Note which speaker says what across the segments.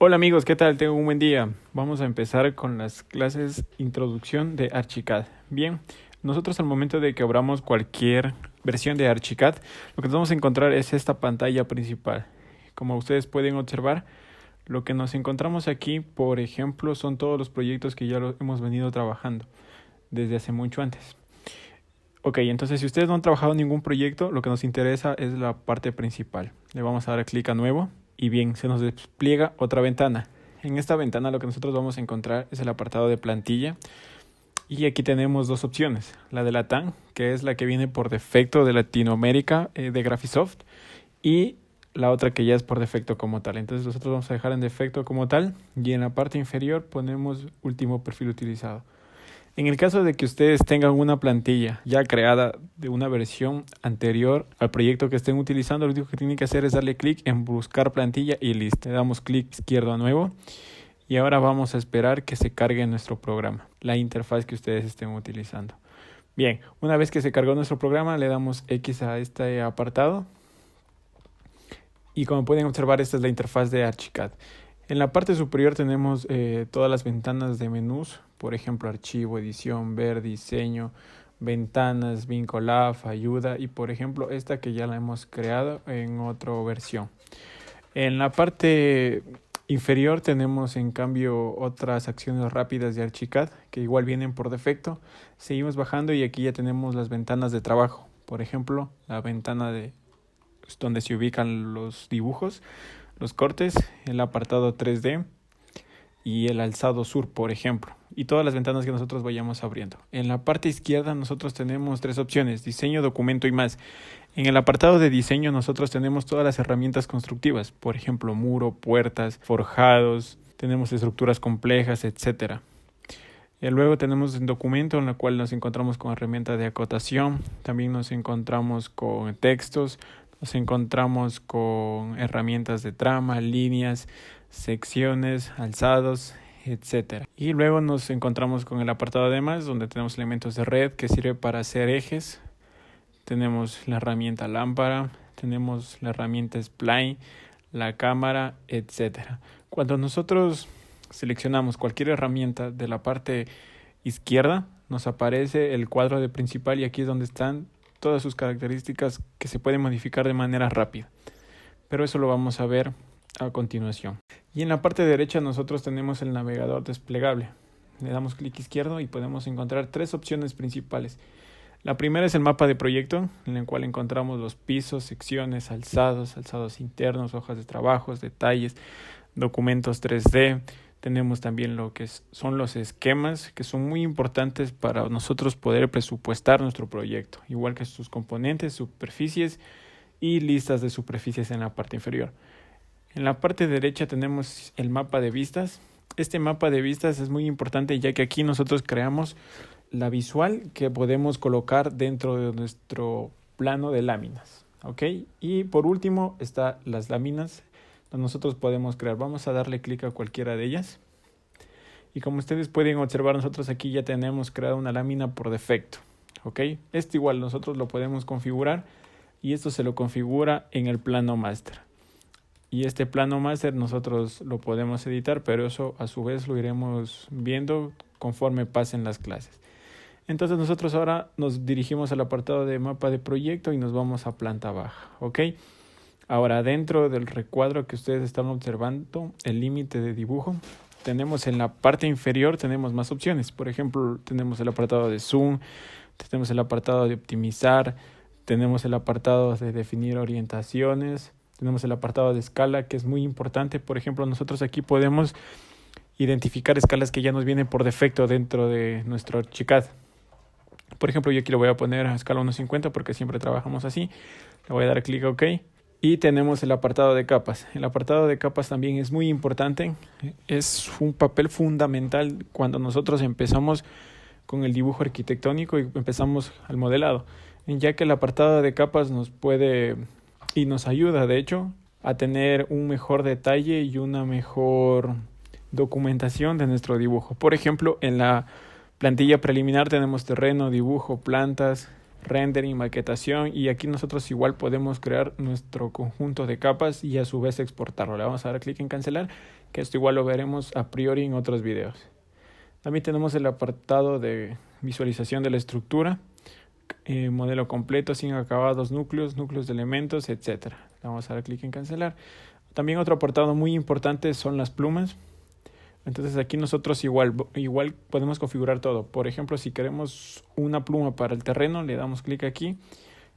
Speaker 1: Hola amigos, ¿qué tal? Tengo un buen día. Vamos a empezar con las clases Introducción de Archicad. Bien, nosotros al momento de que abramos cualquier versión de Archicad, lo que nos vamos a encontrar es esta pantalla principal. Como ustedes pueden observar, lo que nos encontramos aquí, por ejemplo, son todos los proyectos que ya hemos venido trabajando desde hace mucho antes. Ok, entonces si ustedes no han trabajado ningún proyecto, lo que nos interesa es la parte principal. Le vamos a dar clic a nuevo y bien, se nos despliega otra ventana. En esta ventana lo que nosotros vamos a encontrar es el apartado de plantilla y aquí tenemos dos opciones. La de Latam, que es la que viene por defecto de Latinoamérica de Graphisoft, y la otra que ya es por defecto como tal. Entonces nosotros vamos a dejar en defecto como tal y en la parte inferior ponemos último perfil utilizado. En el caso de que ustedes tengan una plantilla ya creada de una versión anterior al proyecto que estén utilizando, lo único que tienen que hacer es darle clic en buscar plantilla y listo. Le damos clic izquierdo a nuevo y ahora vamos a esperar que se cargue nuestro programa, la interfaz que ustedes estén utilizando. Bien, una vez que se cargó nuestro programa, le damos X a este apartado y como pueden observar, esta es la interfaz de Archicad. En la parte superior tenemos todas las ventanas de menús, por ejemplo, archivo, edición, ver, diseño, ventanas, Vincolab, ayuda y por ejemplo esta que ya la hemos creado en otra versión. En la parte inferior tenemos en cambio otras acciones rápidas de Archicad que igual vienen por defecto. Seguimos bajando y aquí ya tenemos las ventanas de trabajo, por ejemplo, la ventana de donde se ubican los dibujos, los cortes, el apartado 3D y el alzado sur, por ejemplo, y todas las ventanas que nosotros vayamos abriendo. En la parte izquierda nosotros tenemos tres opciones: diseño, documento y más. En el apartado de diseño nosotros tenemos todas las herramientas constructivas, por ejemplo, muro, puertas, forjados, tenemos estructuras complejas, etcétera. Luego tenemos un documento en el cual nos encontramos con herramienta de acotación, también nos encontramos con textos, nos encontramos con herramientas de trama, líneas, secciones, alzados, etc. Y luego nos encontramos con el apartado de más, donde tenemos elementos de red que sirve para hacer ejes. Tenemos la herramienta lámpara, tenemos la herramienta spline, la cámara, etc. Cuando nosotros seleccionamos cualquier herramienta de la parte izquierda, nos aparece el cuadro de principal y aquí es donde están todas sus características que se pueden modificar de manera rápida. Pero eso lo vamos a ver a continuación. Y en la parte derecha nosotros tenemos el navegador desplegable. Le damos clic izquierdo y podemos encontrar tres opciones principales. La primera es el mapa de proyecto, en el cual encontramos los pisos, secciones, alzados internos, hojas de trabajos, detalles, documentos 3D. Tenemos también lo que son los esquemas, que son muy importantes para nosotros poder presupuestar nuestro proyecto, igual que sus componentes, superficies y listas de superficies en la parte inferior. En la parte derecha tenemos el mapa de vistas. Este mapa de vistas es muy importante ya que aquí nosotros creamos la visual que podemos colocar dentro de nuestro plano de láminas. ¿Ok? Y por último están las láminas donde nosotros podemos crear. Vamos a darle clic a cualquiera de ellas. Y como ustedes pueden observar, nosotros aquí ya tenemos creada una lámina por defecto. ¿Ok? Esto igual nosotros lo podemos configurar y esto se lo configura en el plano master. Y este plano master nosotros lo podemos editar, pero eso a su vez lo iremos viendo conforme pasen las clases. Entonces nosotros ahora nos dirigimos al apartado de mapa de proyecto y nos vamos a planta baja. ¿Ok? Ahora, dentro del recuadro que ustedes están observando, el límite de dibujo, tenemos en la parte inferior tenemos más opciones. Por ejemplo, tenemos el apartado de zoom, tenemos el apartado de optimizar, tenemos el apartado de definir orientaciones, tenemos el apartado de escala, que es muy importante. Por ejemplo, nosotros aquí podemos identificar escalas que ya nos vienen por defecto dentro de nuestro Archicad. Por ejemplo, yo aquí lo voy a poner a escala 1.50 porque siempre trabajamos así. Le voy a dar clic a OK. Y tenemos el apartado de capas. El apartado de capas también es muy importante. Es un papel fundamental cuando nosotros empezamos con el dibujo arquitectónico y empezamos al modelado, ya que el apartado de capas nos puede y nos ayuda, de hecho, a tener un mejor detalle y una mejor documentación de nuestro dibujo. Por ejemplo, en la plantilla preliminar tenemos terreno, dibujo, plantas, rendering, maquetación, y aquí nosotros igual podemos crear nuestro conjunto de capas y a su vez exportarlo. Le vamos a dar clic en cancelar, que esto igual lo veremos a priori en otros videos. También tenemos el apartado de visualización de la estructura, modelo completo, sin acabados, núcleos de elementos, etc. Le vamos a dar clic en cancelar. También otro apartado muy importante son las plumas. Entonces aquí nosotros igual podemos configurar todo. Por ejemplo, si queremos una pluma para el terreno, le damos clic aquí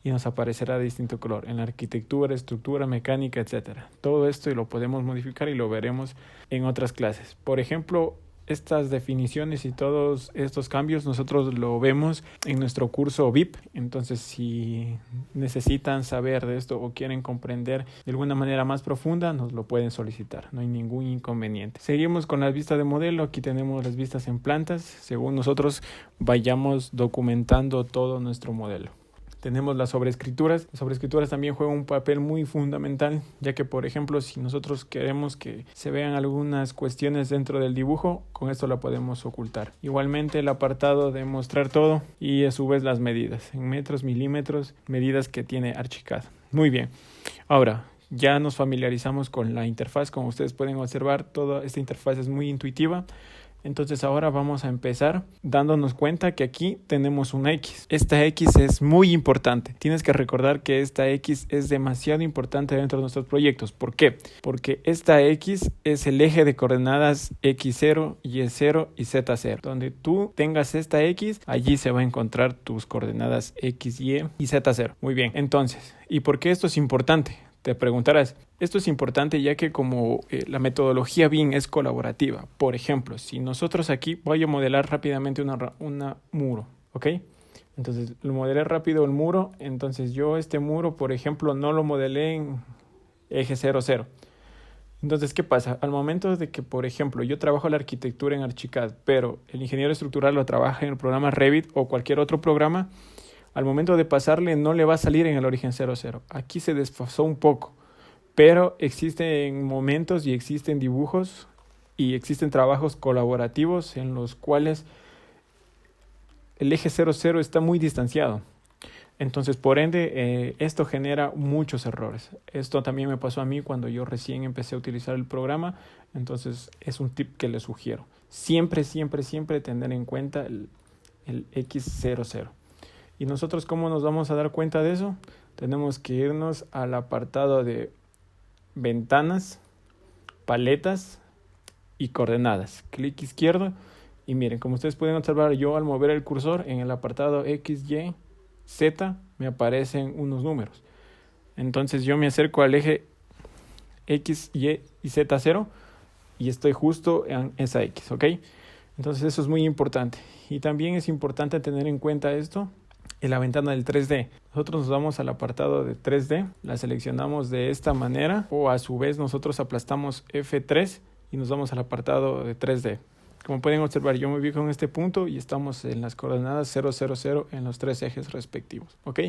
Speaker 1: y nos aparecerá de distinto color. En la arquitectura, estructura, mecánica, etc. Todo esto lo podemos modificar y lo veremos en otras clases. Por ejemplo, estas definiciones y todos estos cambios nosotros lo vemos en nuestro curso VIP. Entonces, si necesitan saber de esto o quieren comprender de alguna manera más profunda, nos lo pueden solicitar. No hay ningún inconveniente. Seguimos con las vistas de modelo. Aquí tenemos las vistas en plantas, según nosotros vayamos documentando todo nuestro modelo. Tenemos las sobreescrituras. Las sobreescrituras también juegan un papel muy fundamental, ya que, por ejemplo, si nosotros queremos que se vean algunas cuestiones dentro del dibujo, con esto la podemos ocultar. Igualmente el apartado de mostrar todo y a su vez las medidas, en metros, milímetros, medidas que tiene Archicad. Muy bien. Ahora, ya nos familiarizamos con la interfaz. Como ustedes pueden observar, toda esta interfaz es muy intuitiva. Entonces ahora vamos a empezar dándonos cuenta que aquí tenemos una X. Esta X es muy importante. Tienes que recordar que esta X es demasiado importante dentro de nuestros proyectos. ¿Por qué? Porque esta X es el eje de coordenadas X0, Y0 y Z0. Donde tú tengas esta X, allí se va a encontrar tus coordenadas X, Y y Z0. Muy bien, entonces, ¿y por qué esto es importante? Te preguntarás, esto es importante ya que como la metodología BIM es colaborativa. Por ejemplo, si nosotros aquí voy a modelar rápidamente una muro, ¿ok? Entonces, lo modelé rápido el muro. Entonces, yo este muro, por ejemplo, no lo modelé en eje 0, 0. Entonces, ¿qué pasa? Al momento de que, por ejemplo, yo trabajo la arquitectura en Archicad, pero el ingeniero estructural lo trabaja en el programa Revit o cualquier otro programa, al momento de pasarle no le va a salir en el origen 00. Aquí se desfasó un poco, pero existen momentos y existen dibujos y existen trabajos colaborativos en los cuales el eje 00 está muy distanciado. Entonces, por ende, esto genera muchos errores. Esto también me pasó a mí cuando yo recién empecé a utilizar el programa. Entonces, es un tip que les sugiero. Siempre tener en cuenta el X00. ¿Y nosotros cómo nos vamos a dar cuenta de eso? Tenemos que irnos al apartado de ventanas, paletas y coordenadas. Clic izquierdo y miren, como ustedes pueden observar, yo al mover el cursor en el apartado X, Y, Z me aparecen unos números. Entonces yo me acerco al eje X, Y y Z0 y estoy justo en esa X, ¿ok? Entonces eso es muy importante. Y también es importante tener en cuenta esto en la ventana del 3D. Nosotros nos vamos al apartado de 3D, la seleccionamos de esta manera o a su vez nosotros aplastamos F3 y nos vamos al apartado de 3D. Como pueden observar, yo me ubico en este punto y estamos en las coordenadas 0, 0, 0 en los tres ejes respectivos. ¿Ok?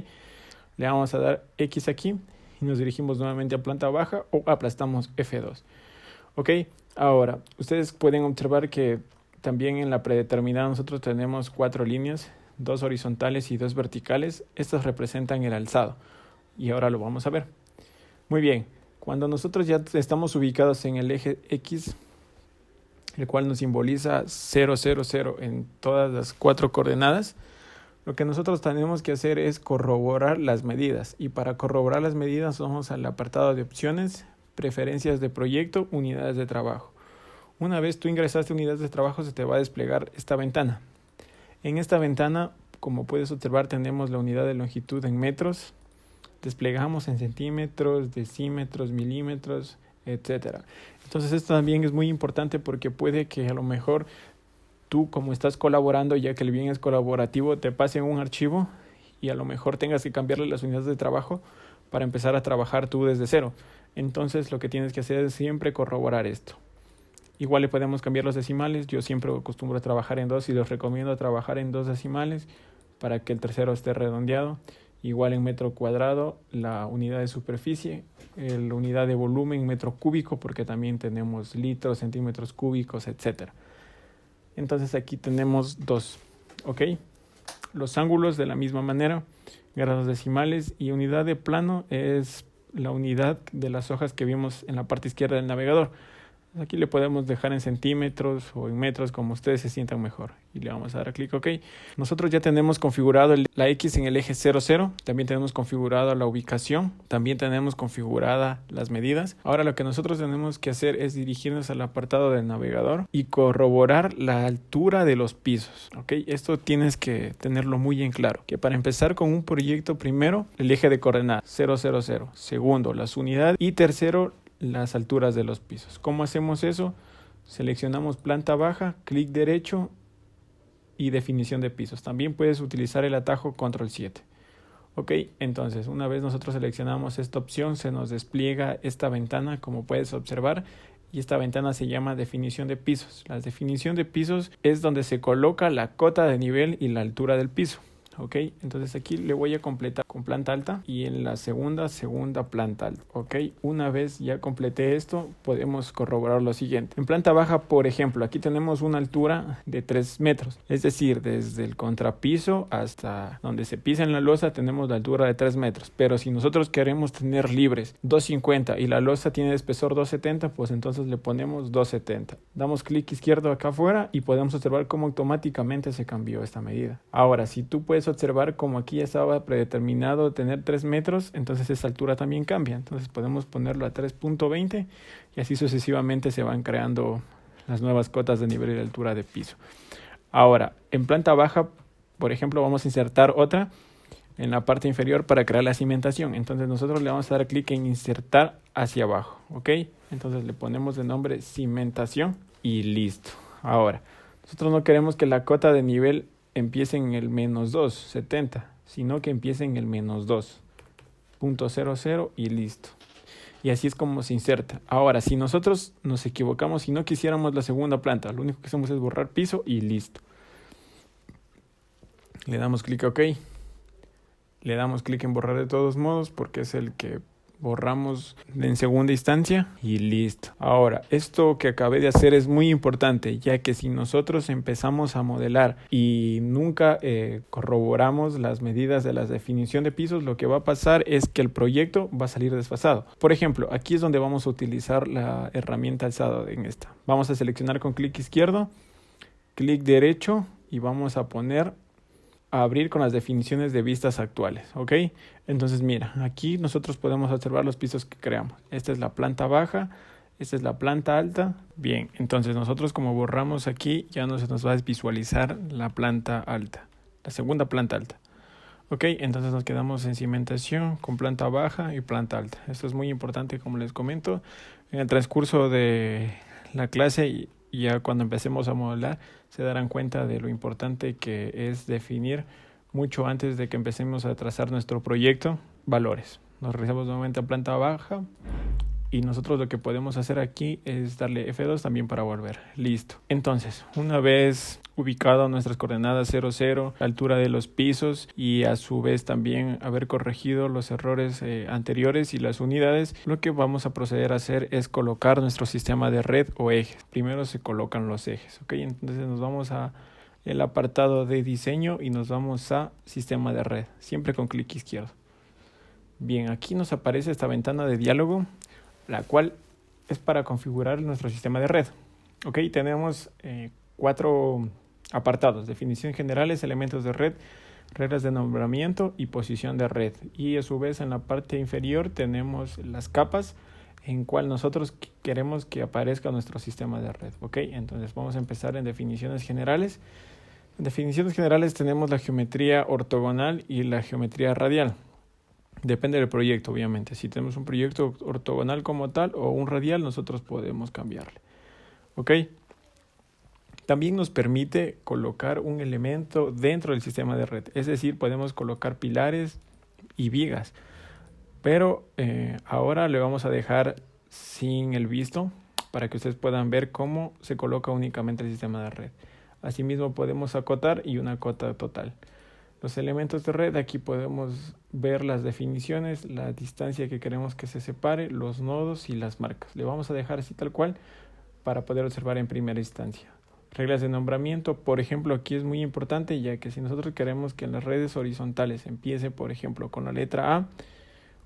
Speaker 1: Le vamos a dar X aquí y nos dirigimos nuevamente a planta baja o aplastamos F2. ¿Ok? Ahora, ustedes pueden observar que también en la predeterminada nosotros tenemos 4 líneas, 2 horizontales y 2 verticales. Estas representan el alzado y ahora lo vamos a ver. Muy bien, cuando nosotros ya estamos ubicados en el eje X, el cual nos simboliza 0, 0, 0 en todas las 4 coordenadas, lo que nosotros tenemos que hacer es corroborar las medidas. Y para corroborar las medidas vamos al apartado de opciones, preferencias de proyecto, unidades de trabajo. Una vez tú ingresaste unidades de trabajo, se te va a desplegar esta ventana. En esta ventana, como puedes observar, tenemos la unidad de longitud en metros, desplegamos en centímetros, decímetros, milímetros, etcétera. Entonces esto también es muy importante porque puede que a lo mejor tú, como estás colaborando, ya que el BIM es colaborativo, te pasen un archivo y a lo mejor tengas que cambiarle las unidades de trabajo para empezar a trabajar tú desde cero. Entonces lo que tienes que hacer es siempre corroborar esto. Igual le podemos cambiar los decimales. Yo siempre acostumbro a trabajar en 2 y les recomiendo trabajar en 2 decimales para que el tercero esté redondeado. Igual en metro cuadrado, la unidad de superficie, la unidad de volumen, metro cúbico, porque también tenemos litros, centímetros cúbicos, etc. Entonces aquí tenemos 2, ¿ok? Los ángulos de la misma manera, grados decimales, y unidad de plano es la unidad de las hojas que vimos en la parte izquierda del navegador. Aquí le podemos dejar en centímetros o en metros, como ustedes se sientan mejor. Y le vamos a dar clic OK. Nosotros ya tenemos configurado la X en el eje 00. También tenemos configurada la ubicación. También tenemos configurada las medidas. Ahora lo que nosotros tenemos que hacer es dirigirnos al apartado del navegador y corroborar la altura de los pisos. ¿Ok? Esto tienes que tenerlo muy en claro. Que para empezar con un proyecto, primero, el eje de coordenadas 000. Segundo, las unidades. Y tercero, las alturas de los pisos. ¿Cómo hacemos eso? Seleccionamos planta baja, clic derecho y definición de pisos. También puedes utilizar el atajo control 7. Ok, entonces una vez nosotros seleccionamos esta opción, se nos despliega esta ventana, como puedes observar, y esta ventana se llama definición de pisos. La definición de pisos es donde se coloca la cota de nivel y la altura del piso. Ok, entonces aquí le voy a completar con planta alta y en la segunda planta alta. Ok, una vez ya completé esto, podemos corroborar lo siguiente. En planta baja, por ejemplo, aquí tenemos una altura de 3 metros, es decir, desde el contrapiso hasta donde se pisa en la losa tenemos la altura de 3 metros, pero si nosotros queremos tener libres 250 y la losa tiene de espesor 270, pues entonces le ponemos 270. Damos clic izquierdo acá afuera y podemos observar cómo automáticamente se cambió esta medida. Ahora, si tú puedes observar como aquí ya estaba predeterminado tener 3 metros, entonces esa altura también cambia. Entonces podemos ponerlo a 3.20 y así sucesivamente se van creando las nuevas cotas de nivel y de altura de piso. Ahora, en planta baja, por ejemplo, vamos a insertar otra en la parte inferior para crear la cimentación. Entonces nosotros le vamos a dar clic en insertar hacia abajo. ¿Ok? Entonces le ponemos de nombre cimentación y listo. Ahora, nosotros no queremos que la cota de nivel empiece en el menos 270, sino que empiece en el menos 2.00 y listo. Y así es como se inserta. Ahora, si nosotros nos equivocamos y no quisiéramos la segunda planta, lo único que hacemos es borrar piso y listo. Le damos clic OK. Le damos clic en borrar de todos modos porque es el que borramos en segunda instancia y listo. Ahora, esto que acabé de hacer es muy importante, ya que si nosotros empezamos a modelar y nunca corroboramos las medidas de la definición de pisos, lo que va a pasar es que el proyecto va a salir desfasado. Por ejemplo, aquí es donde vamos a utilizar la herramienta alzado en esta. Vamos a seleccionar con clic izquierdo, clic derecho y vamos a poner a abrir con las definiciones de vistas actuales, ¿ok? Entonces mira, aquí nosotros podemos observar los pisos que creamos. Esta es la planta baja, esta es la planta alta. Bien, entonces nosotros como borramos aquí, ya no se nos va a visualizar la planta alta, la segunda planta alta. Ok, entonces nos quedamos en cimentación con planta baja y planta alta. Esto es muy importante, como les comento. En el transcurso de la clase y ya cuando empecemos a modelar se darán cuenta de lo importante que es definir mucho antes de que empecemos a trazar nuestro proyecto valores. Nos regresamos nuevamente a planta baja y nosotros lo que podemos hacer aquí es darle F2 también para volver. Listo. Entonces, una vez ubicado nuestras coordenadas 00, la altura de los pisos y a su vez también haber corregido los errores anteriores y las unidades, lo que vamos a proceder a hacer es colocar nuestro sistema de red o ejes. Primero se colocan los ejes, ¿ok? Entonces nos vamos a el apartado de diseño y nos vamos a sistema de red, siempre con clic izquierdo. Bien, aquí nos aparece esta ventana de diálogo, la cual es para configurar nuestro sistema de red. Ok, tenemos 4 apartados: definición generales, elementos de red, reglas de nombramiento y posición de red. Y a su vez en la parte inferior tenemos las capas en cual nosotros queremos que aparezca nuestro sistema de red. Ok, entonces vamos a empezar en definiciones generales. En definiciones generales tenemos la geometría ortogonal y la geometría radial. Depende del proyecto, obviamente. Si tenemos un proyecto ortogonal como tal o un radial, nosotros podemos cambiarle. ¿Ok? También nos permite colocar un elemento dentro del sistema de red. Es decir, podemos colocar pilares y vigas. Pero ahora le vamos a dejar sin el visto para que ustedes puedan ver cómo se coloca únicamente el sistema de red. Asimismo podemos acotar y una cota total. Los elementos de red, aquí podemos ver las definiciones, la distancia que queremos que se separe, los nodos y las marcas. Le vamos a dejar así tal cual para poder observar en primera instancia. Reglas de nombramiento, por ejemplo, aquí es muy importante, ya que si nosotros queremos que en las redes horizontales empiece, por ejemplo, con la letra A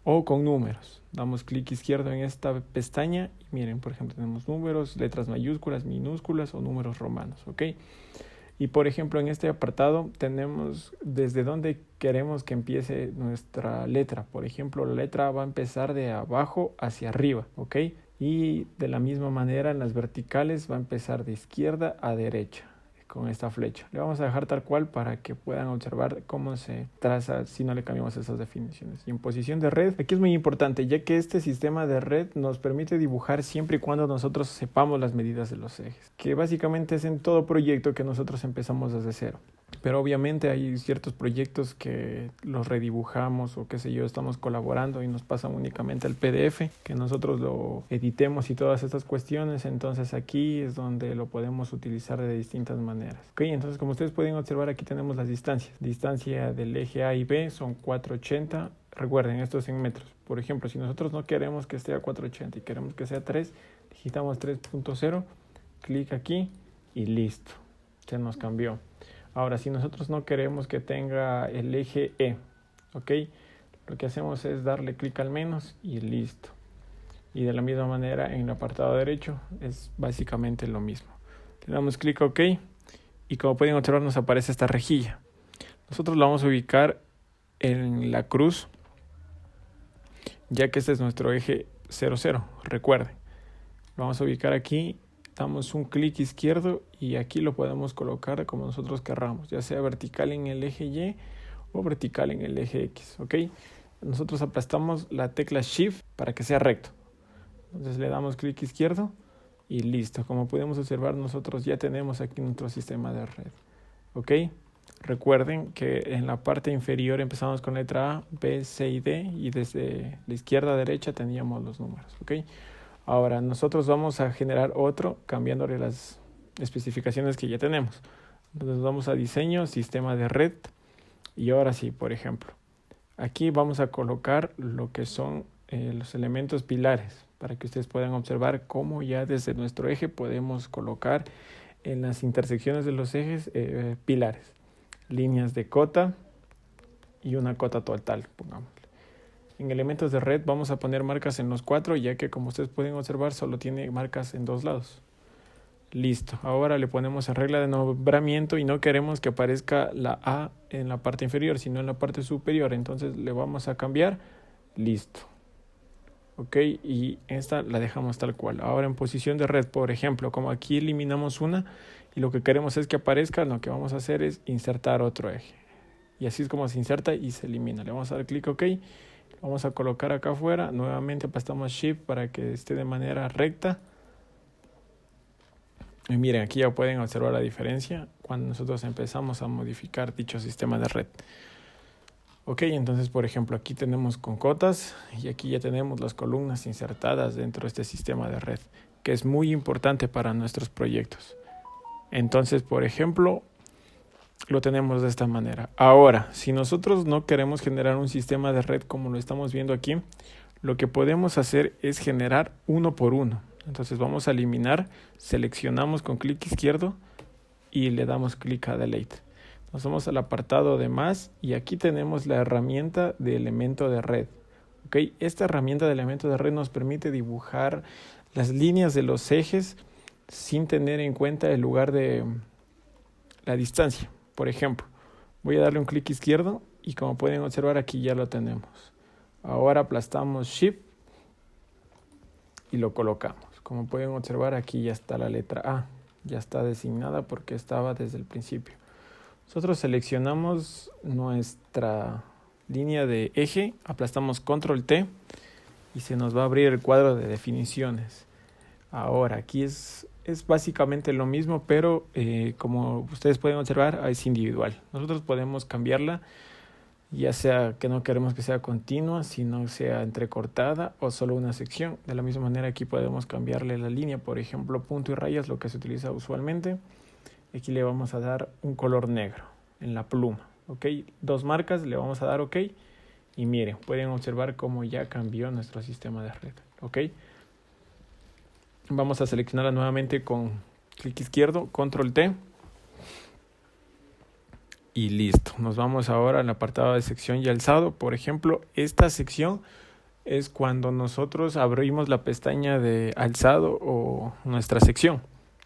Speaker 1: o con números, damos clic izquierdo en esta pestaña y miren, por ejemplo, tenemos números, letras mayúsculas, minúsculas o números romanos, ¿ok? Y por ejemplo, en este apartado tenemos desde dónde queremos que empiece nuestra letra. Por ejemplo, la letra va a empezar de abajo hacia arriba, ¿ok? Y de la misma manera en las verticales va a empezar de izquierda a derecha con esta flecha. Le vamos a dejar tal cual para que puedan observar cómo se traza si no le cambiamos esas definiciones. Y en posición de red, aquí es muy importante, ya que este sistema de red nos permite dibujar siempre y cuando nosotros sepamos las medidas de los ejes, que básicamente es en todo proyecto que nosotros empezamos desde cero. Pero obviamente hay ciertos proyectos que los redibujamos o qué sé yo, estamos colaborando y nos pasan únicamente el PDF, que nosotros lo editemos y todas estas cuestiones, entonces aquí es donde lo podemos utilizar de distintas maneras. Ok, entonces como ustedes pueden observar aquí tenemos las distancias. Distancia del eje A y B son 480, recuerden esto es en metros. Por ejemplo, si nosotros no queremos que esté a 480 y queremos que sea 3, digitamos 3.0, clic aquí y listo, se nos cambió. Ahora, si nosotros no queremos que tenga el eje E, ¿ok? Lo que hacemos es darle clic al menos y listo. Y de la misma manera en el apartado derecho es básicamente lo mismo. Le damos clic OK y como pueden observar nos aparece esta rejilla. Nosotros la vamos a ubicar en la cruz, ya que este es nuestro eje 00, recuerden. Lo vamos a ubicar aquí. Damos un clic izquierdo y aquí lo podemos colocar como nosotros querramos, ya sea vertical en el eje Y o vertical en el eje X, ¿ok? Nosotros aplastamos la tecla Shift para que sea recto. Entonces le damos clic izquierdo y listo. Como podemos observar, nosotros ya tenemos aquí nuestro sistema de red, ¿ok? Recuerden que en la parte inferior empezamos con letra A, B, C y D y desde la izquierda a derecha teníamos los números, ¿ok? Ahora, nosotros vamos a generar otro cambiándole las especificaciones que ya tenemos. Entonces vamos a diseño, sistema de red. Y ahora sí, por ejemplo, aquí vamos a colocar lo que son los elementos pilares para que ustedes puedan observar cómo ya desde nuestro eje podemos colocar en las intersecciones de los ejes pilares, líneas de cota y una cota total, pongamos. En elementos de red vamos a poner marcas en los 4, ya que como ustedes pueden observar solo tiene marcas en 2 lados. Listo, ahora le ponemos en regla de nombramiento y no queremos que aparezca la A en la parte inferior, sino en la parte superior. Entonces le vamos a cambiar, listo. Ok, y esta la dejamos tal cual. Ahora en posición de red, por ejemplo, como aquí eliminamos una y lo que queremos es que aparezca, lo que vamos a hacer es insertar otro eje. Y así es como se inserta y se elimina. Le vamos a dar clic OK. Vamos a colocar acá afuera, nuevamente aplastamos Shift para que esté de manera recta. Y miren, aquí ya pueden observar la diferencia cuando nosotros empezamos a modificar dicho sistema de red. Ok, entonces por ejemplo aquí tenemos con cotas y aquí ya tenemos las columnas insertadas dentro de este sistema de red, que es muy importante para nuestros proyectos. Entonces, por ejemplo, lo tenemos de esta manera. Ahora, si nosotros no queremos generar un sistema de red como lo estamos viendo aquí, lo que podemos hacer es generar uno por uno. Entonces vamos a eliminar, seleccionamos con clic izquierdo y le damos clic a Delete. Nos vamos al apartado de más y aquí tenemos la herramienta de elemento de red. ¿Okay? Esta herramienta de elemento de red nos permite dibujar las líneas de los ejes sin tener en cuenta el lugar de la distancia. Por ejemplo, voy a darle un clic izquierdo y como pueden observar aquí ya lo tenemos. Ahora aplastamos Shift y lo colocamos. Como pueden observar aquí ya está la letra A. Ya está designada porque estaba desde el principio. Nosotros seleccionamos nuestra línea de eje, aplastamos Control T y se nos va a abrir el cuadro de definiciones. Ahora aquí es básicamente lo mismo, pero como ustedes pueden observar es individual. Nosotros podemos cambiarla, ya sea que no queremos que sea continua, sino sea entrecortada o solo una sección. De la misma manera aquí podemos cambiarle la línea, por ejemplo punto y rayas, lo que se utiliza usualmente. Aquí le vamos a dar un color negro en la pluma, ¿ok? 2 marcas, le vamos a dar OK y miren, pueden observar cómo ya cambió nuestro sistema de red, ¿ok? Vamos a seleccionarla nuevamente con clic izquierdo, control T. Y listo. Nos vamos ahora al apartado de sección y alzado. Por ejemplo, esta sección es cuando nosotros abrimos la pestaña de alzado o nuestra sección.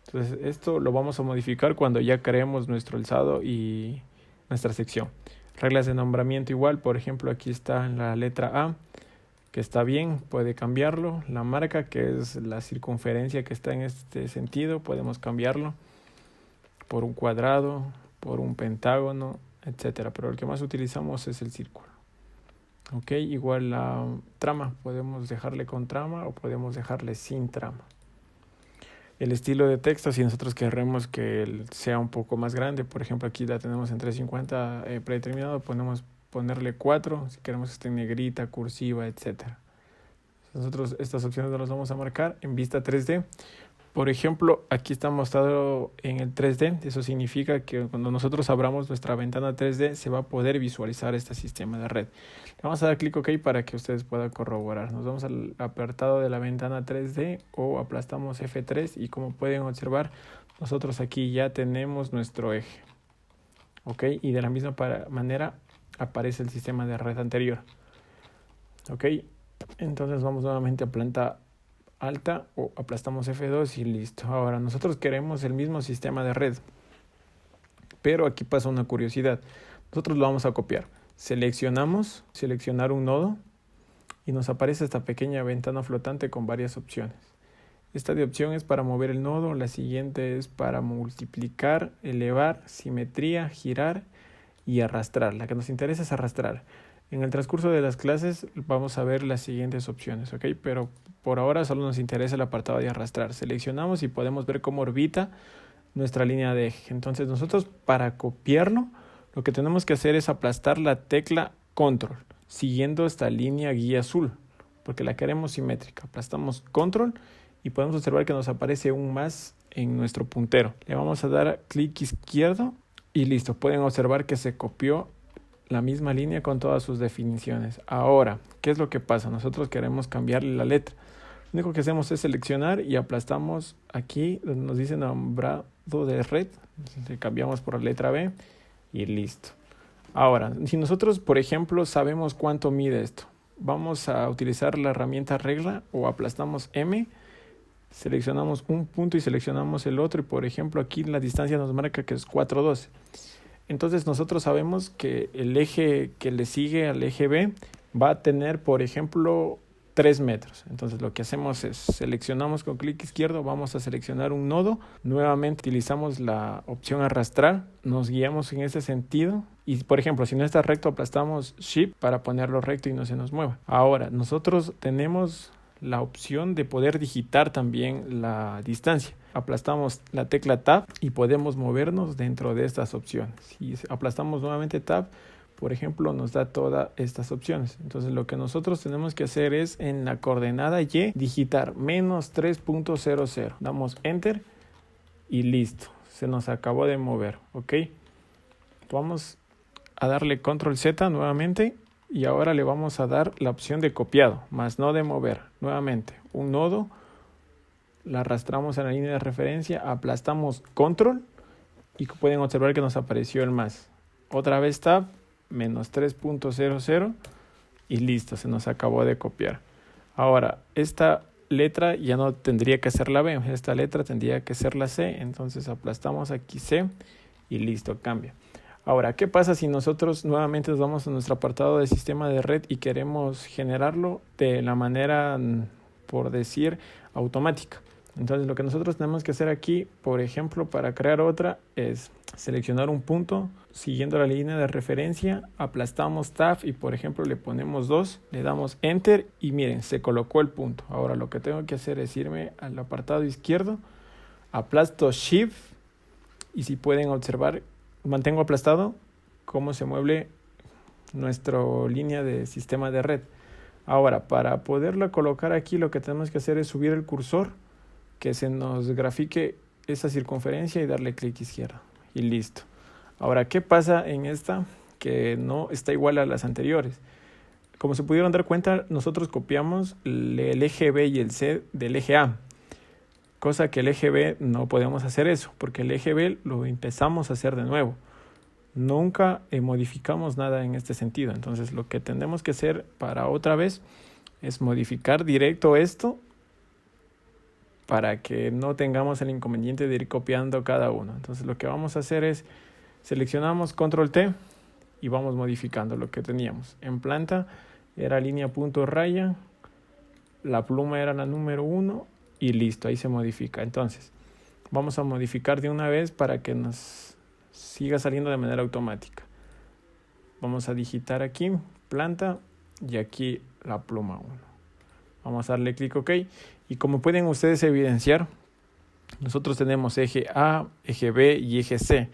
Speaker 1: Entonces esto lo vamos a modificar cuando ya creemos nuestro alzado y nuestra sección. Reglas de nombramiento igual, por ejemplo aquí está la letra A, que está bien, puede cambiarlo. La marca, que es la circunferencia que está en este sentido, podemos cambiarlo por un cuadrado, por un pentágono, etcétera. Pero el que más utilizamos es el círculo. Ok, igual la trama, podemos dejarle con trama o podemos dejarle sin trama. El estilo de texto, si nosotros queremos que sea un poco más grande, por ejemplo aquí la tenemos en 350 predeterminado, podemos ponerle 4, si queremos que esté en negrita, cursiva, etcétera. Nosotros estas opciones las vamos a marcar en vista 3D. Por ejemplo, aquí está mostrado en el 3D. Eso significa que cuando nosotros abramos nuestra ventana 3D se va a poder visualizar este sistema de red. Le vamos a dar clic OK para que ustedes puedan corroborar. Nos vamos al apartado de la ventana 3D o aplastamos F3 y como pueden observar, nosotros aquí ya tenemos nuestro eje. ¿Ok? Y de la misma manera aparece el sistema de red anterior. ¿Ok? Entonces vamos nuevamente a planta alta o aplastamos F2 y listo. Ahora nosotros queremos el mismo sistema de red, pero aquí pasa una curiosidad. Nosotros lo vamos a copiar. Seleccionamos, seleccionar un nodo y nos aparece esta pequeña ventana flotante con varias opciones. Esta de opción es para mover el nodo, la siguiente es para multiplicar, elevar, simetría, girar y arrastrar. La que nos interesa es arrastrar. En el transcurso de las clases vamos a ver las siguientes opciones, ¿ok? Pero por ahora solo nos interesa el apartado de arrastrar. Seleccionamos y podemos ver cómo orbita nuestra línea de eje. Entonces nosotros para copiarlo, lo que tenemos que hacer es aplastar la tecla Control, siguiendo esta línea guía azul, porque la queremos simétrica. Aplastamos Control y podemos observar que nos aparece un más en nuestro puntero. Le vamos a dar clic izquierdo y listo. Pueden observar que se copió la misma línea con todas sus definiciones. Ahora, ¿qué es lo que pasa? Nosotros queremos cambiarle la letra. Lo único que hacemos es seleccionar y aplastamos aquí donde nos dice nombrado de red. Le cambiamos por la letra B y listo. Ahora, si nosotros, por ejemplo, sabemos cuánto mide esto, vamos a utilizar la herramienta regla o aplastamos M, seleccionamos un punto y seleccionamos el otro y, por ejemplo, aquí la distancia nos marca que es 412. Entonces nosotros sabemos que el eje que le sigue al eje B va a tener, por ejemplo, 3 metros. Entonces lo que hacemos es seleccionamos con clic izquierdo, vamos a seleccionar un nodo. Nuevamente utilizamos la opción arrastrar, nos guiamos en ese sentido. Y por ejemplo, si no está recto, aplastamos Shift para ponerlo recto y no se nos mueva. Ahora, nosotros tenemos la opción de poder digitar también la distancia. Aplastamos la tecla Tab y podemos movernos dentro de estas opciones. Si aplastamos nuevamente Tab, por ejemplo, nos da todas estas opciones. Entonces lo que nosotros tenemos que hacer es en la coordenada Y digitar menos 3.00. Damos Enter y listo. Se nos acabó de mover. ¿Ok? Vamos a darle Control Z nuevamente. Y ahora le vamos a dar la opción de copiado, más no de mover. Nuevamente, un nodo, la arrastramos a la línea de referencia, aplastamos Control y pueden observar que nos apareció el más. Otra vez Tab, menos 3.00 y listo, se nos acabó de copiar. Ahora, esta letra ya no tendría que ser la B, esta letra tendría que ser la C. Entonces aplastamos aquí C y listo, cambia. Ahora, ¿qué pasa si nosotros nuevamente nos vamos a nuestro apartado de sistema de red y queremos generarlo de la manera, por decir, automática? Entonces, lo que nosotros tenemos que hacer aquí, por ejemplo, para crear otra, es seleccionar un punto, siguiendo la línea de referencia, aplastamos Tab y, por ejemplo, le ponemos 2, le damos Enter y miren, se colocó el punto. Ahora, lo que tengo que hacer es irme al apartado izquierdo, aplasto Shift y si pueden observar, mantengo aplastado cómo se mueve nuestra línea de sistema de red. Ahora, para poderla colocar aquí, lo que tenemos que hacer es subir el cursor, que se nos grafique esa circunferencia y darle clic izquierdo. Y listo. Ahora, ¿qué pasa en esta? Que no está igual a las anteriores. Como se pudieron dar cuenta, nosotros copiamos el eje B y el C del eje A. Cosa que el eje B no podemos hacer eso, porque el eje B lo empezamos a hacer de nuevo. Nunca modificamos nada en este sentido. Entonces lo que tenemos que hacer para otra vez es modificar directo esto para que no tengamos el inconveniente de ir copiando cada uno. Entonces lo que vamos a hacer es seleccionamos control T y vamos modificando lo que teníamos. En planta era línea punto raya, la pluma era la número 1 y listo, ahí se modifica. Entonces vamos a modificar de una vez para que nos siga saliendo de manera automática. Vamos a digitar aquí planta y aquí la pluma 1. Vamos a darle clic OK y como pueden ustedes evidenciar, nosotros tenemos eje A, eje B y eje C.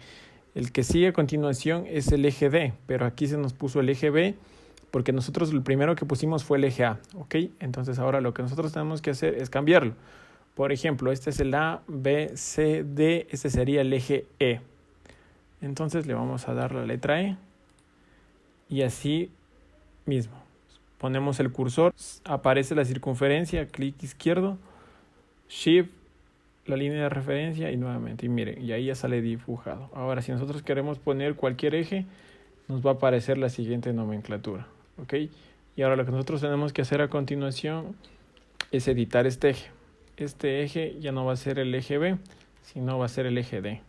Speaker 1: El que sigue a continuación es el eje D, pero aquí se nos puso el eje B porque nosotros el primero que pusimos fue el eje A, ¿ok? Entonces ahora lo que nosotros tenemos que hacer es cambiarlo. Por ejemplo, este es el A, B, C, D, este sería el eje E. Entonces le vamos a dar la letra E y así mismo. Ponemos el cursor, aparece la circunferencia, clic izquierdo, Shift, la línea de referencia y nuevamente. Y miren, y ahí ya sale dibujado. Ahora, si nosotros queremos poner cualquier eje, nos va a aparecer la siguiente nomenclatura. ¿Ok? Y ahora lo que nosotros tenemos que hacer a continuación es editar este eje. Este eje ya no va a ser el eje B, sino va a ser el eje D.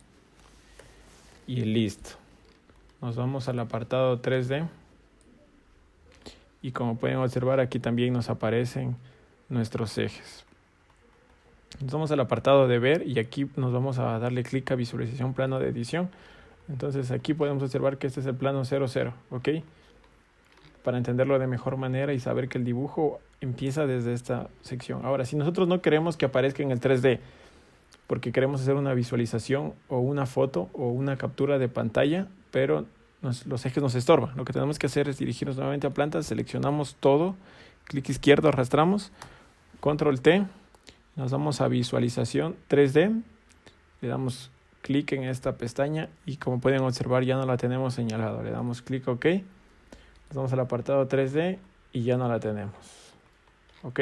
Speaker 1: Y listo. Nos vamos al apartado 3D. Y como pueden observar, aquí también nos aparecen nuestros ejes. Nos vamos al apartado de ver y aquí nos vamos a darle clic a visualización plano de edición. Entonces aquí podemos observar que este es el plano 00, ¿ok? Para entenderlo de mejor manera y saber que el dibujo empieza desde esta sección. Ahora, si nosotros no queremos que aparezca en el 3D, porque queremos hacer una visualización o una foto o una captura de pantalla, pero los ejes nos estorban. Lo que tenemos que hacer es dirigirnos nuevamente a planta, seleccionamos todo, clic izquierdo, arrastramos, control T, nos vamos a visualización 3D, le damos clic en esta pestaña y como pueden observar ya no la tenemos señalado. Le damos clic OK, nos vamos al apartado 3D y ya no la tenemos. OK.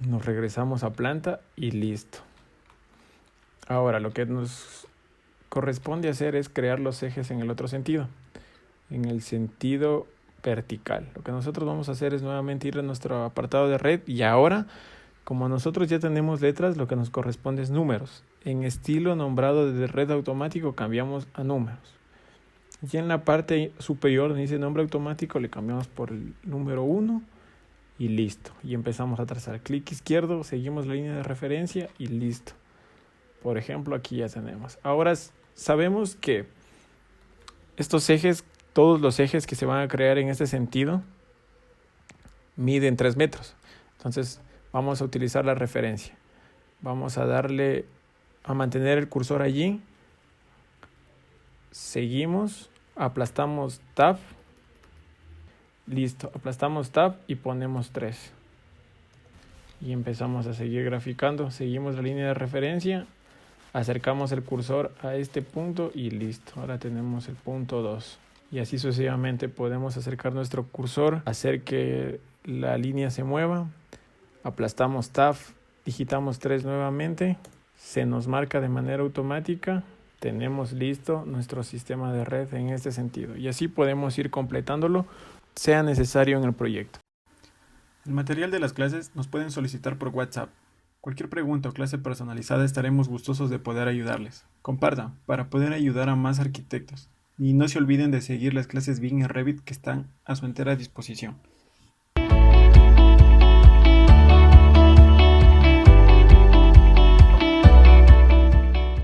Speaker 1: Nos regresamos a planta y listo. Ahora lo que nos corresponde hacer es crear los ejes en el otro sentido, en el sentido vertical. Lo que nosotros vamos a hacer es nuevamente ir a nuestro apartado de red y ahora, como nosotros ya tenemos letras, lo que nos corresponde es números. En estilo nombrado de red automático cambiamos a números. Y en la parte superior donde dice nombre automático le cambiamos por el número 1 y listo. Y empezamos a trazar. Clic izquierdo, seguimos la línea de referencia y listo. Por ejemplo, aquí ya tenemos. Ahora sabemos que estos ejes, todos los ejes que se van a crear en este sentido, miden 3 metros. Entonces vamos a utilizar la referencia. Vamos a darle a mantener el cursor allí. Seguimos, aplastamos Tab. Listo, aplastamos Tab y ponemos 3. Y empezamos a seguir graficando. Seguimos la línea de referencia. Acercamos el cursor a este punto y listo. Ahora tenemos el punto 2. Y así sucesivamente podemos acercar nuestro cursor, hacer que la línea se mueva. Aplastamos Tab, digitamos 3 nuevamente. Se nos marca de manera automática. Tenemos listo nuestro sistema de red en este sentido. Y así podemos ir completándolo, sea necesario en el proyecto. El material de las clases nos pueden solicitar por WhatsApp. Cualquier pregunta o clase personalizada estaremos gustosos de poder ayudarles. Compartan para poder ayudar a más arquitectos. Y no se olviden de seguir las clases BIM en Revit que están a su entera disposición.